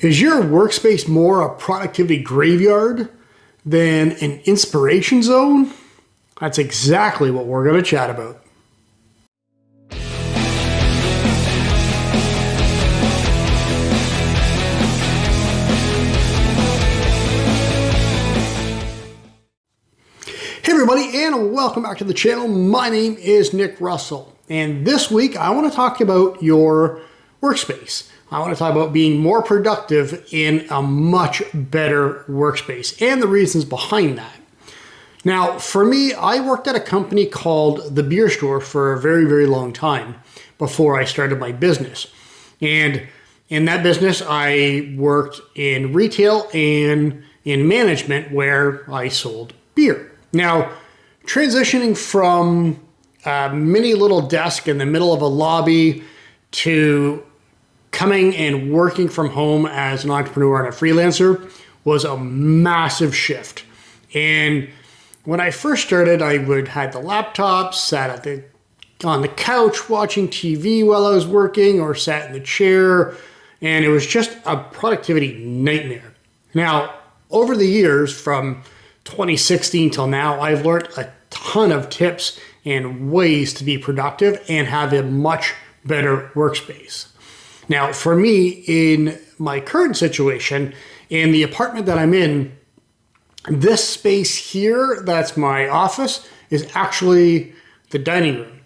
Is your workspace more a productivity graveyard than an inspiration zone? That's exactly what we're going to chat about. Hey everybody, and welcome back to the channel. My name is Nick Russell, and this week I want to talk about your workspace. I want to talk about being more productive in a much better workspace and the reasons behind that. Now, for me, I worked at a company called The Beer Store for a very, very long time before I started my business. And in that business, I worked in retail and in management where I sold beer. Now, transitioning from a mini little desk in the middle of a lobby to coming and working from home as an entrepreneur and a freelancer was a massive shift. And when I first started, I would had the laptop, sat on the couch watching TV while I was working, or sat in the chair, and it was just a productivity nightmare. Now, over the years, from 2016 till now, I've learned a ton of tips and ways to be productive and have a much better workspace. Now, for me, in my current situation, in the apartment that I'm in, this space here, that's my office, is actually the dining room.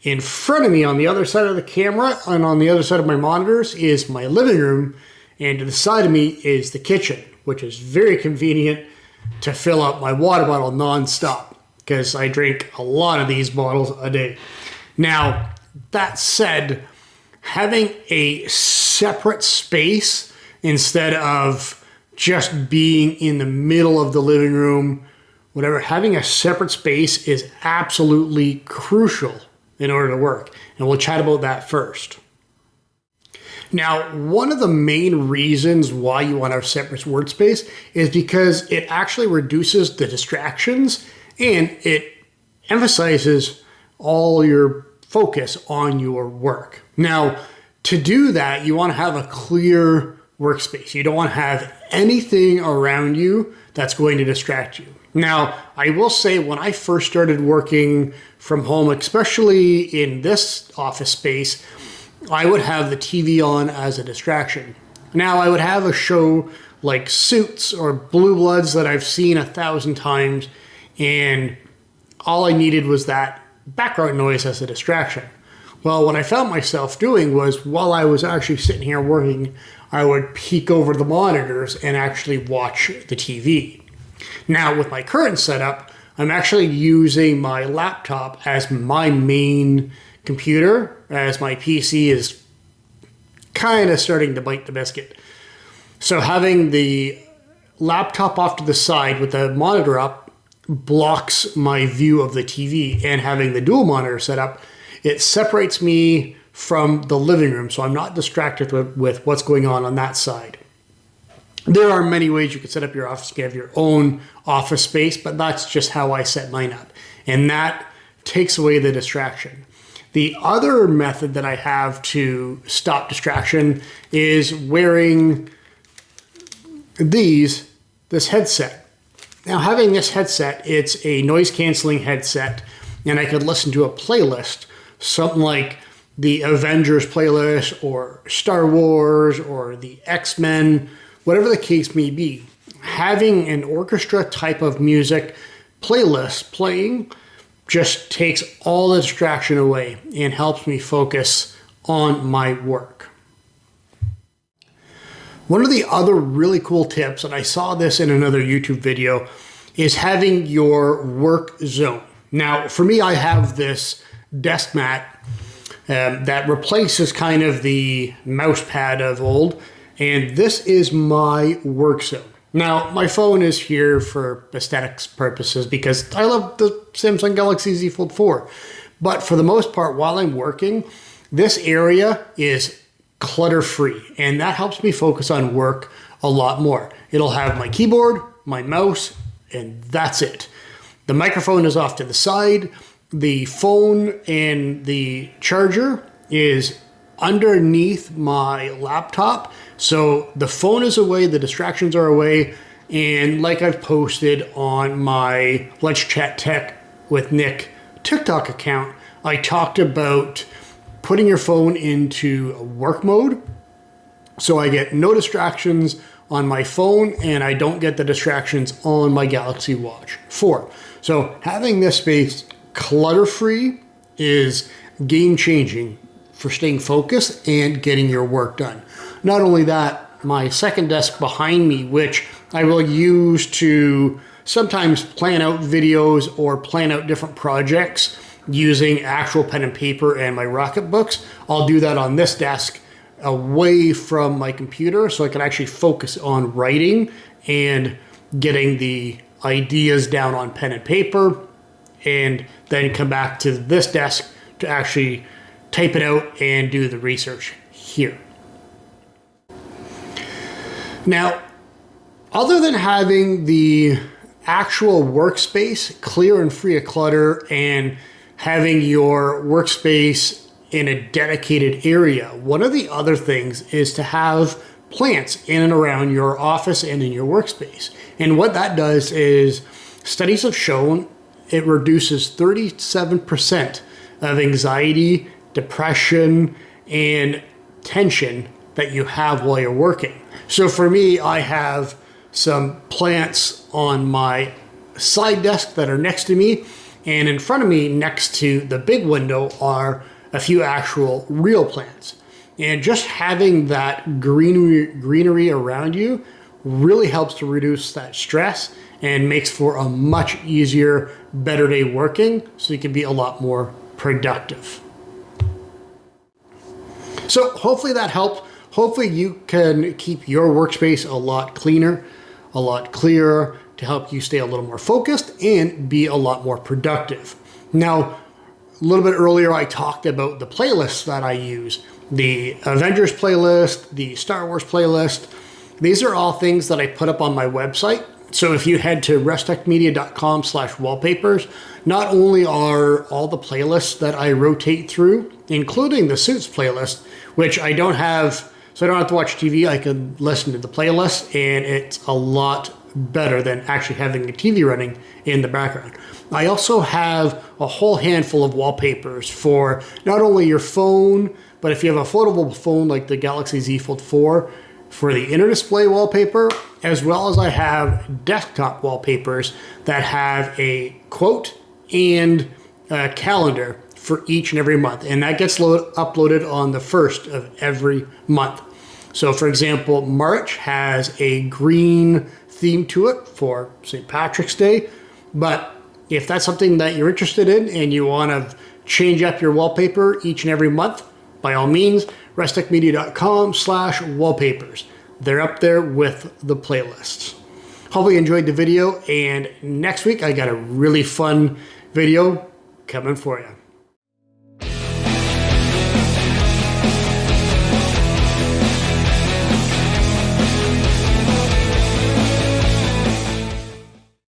In front of me, on the other side of the camera and on the other side of my monitors, is my living room, and to the side of me is the kitchen, which is very convenient to fill up my water bottle nonstop, because I drink a lot of these bottles a day. Now, that said, having a separate space instead of just being in the middle of the living room, whatever, having a separate space is absolutely crucial in order to work. And we'll chat about that first. Now, one of the main reasons why you want to have separate workspace is because it actually reduces the distractions and it emphasizes all your focus on your work. Now, to do that, you want to have a clear workspace. You don't want to have anything around you that's going to distract you. Now, I will say when I first started working from home, especially in this office space, I would have the TV on as a distraction. Now, I would have a show like Suits or Blue Bloods that I've seen 1,000 times, and all I needed was that background noise as a distraction. Well, what I found myself doing was, while I was actually sitting here working, I would peek over the monitors and actually watch the TV. Now, with my current setup, I'm actually using my laptop as my main computer, as my PC is kind of starting to bite the biscuit. So having the laptop off to the side with the monitor up blocks my view of the TV, and having the dual monitor set up, it separates me from the living room, so I'm not distracted with what's going on that side. There are many ways you can set up your office. You can have your own office space, but that's just how I set mine up, and that takes away the distraction. The other method that I have to stop distraction is wearing this headset. Now, having this headset, it's a noise-canceling headset, and I could listen to a playlist, something like the Avengers playlist, or Star Wars, or the X-Men, whatever the case may be. Having an orchestra type of music playlist playing just takes all the distraction away and helps me focus on my work. One of the other really cool tips, and I saw this in another YouTube video, is having your work zone. Now, for me, I have this desk mat that replaces kind of the mouse pad of old, and this is my work zone. Now, my phone is here for aesthetics purposes because I love the Samsung Galaxy Z Fold 4. But for the most part, while I'm working, this area is clutter-free, and that helps me focus on work a lot more. It'll have my keyboard, my mouse, and that's it. The microphone is off to the side. The phone and the charger is underneath my laptop, So the phone is away, the distractions are away, and like I've posted on my Let's Chat Tech with Nick TikTok account, I talked about putting your phone into work mode so I get no distractions on my phone and I don't get the distractions on my Galaxy Watch 4. So having this space clutter-free is game-changing for staying focused and getting your work done. Not only that, my second desk behind me, which I will use to sometimes plan out videos or plan out different projects using actual pen and paper and my Rocket books, I'll do that on this desk away from my computer so I can actually focus on writing and getting the ideas down on pen and paper, and then come back to this desk to actually type it out and do the research here. Now, other than having the actual workspace clear and free of clutter and having your workspace in a dedicated area, one of the other things is to have plants in and around your office and in your workspace. And what that does is, studies have shown it reduces 37% of anxiety, depression, and tension that you have while you're working. So for me, I have some plants on my side desk that are next to me, and in front of me next to the big window are a few actual real plants. And just having that greenery around you really helps to reduce that stress and makes for a much easier, better day working, so you can be a lot more productive. So hopefully that helped. Hopefully you can keep your workspace a lot cleaner, a lot clearer, to help you stay a little more focused and be a lot more productive. Now, a little bit earlier, I talked about the playlists that I use. The Avengers playlist, the Star Wars playlist. These are all things that I put up on my website. So if you head to restechmedia.com/wallpapers, not only are all the playlists that I rotate through, including the Suits playlist, which I don't have, so I don't have to watch TV, I can listen to the playlist, and it's a lot better than actually having the TV running in the background. I also have a whole handful of wallpapers for not only your phone, but if you have a foldable phone like the Galaxy Z Fold 4, for the inner display wallpaper, as well as I have desktop wallpapers that have a quote and a calendar for each and every month. And that gets uploaded on the 1st of every month. So for example, March has a green theme to it for St. Patrick's Day. But if that's something that you're interested in and you want to change up your wallpaper each and every month, by all means, restechmedia.com/wallpapers. They're up there with the playlists. Hopefully you enjoyed the video, and next week I got a really fun video coming for you.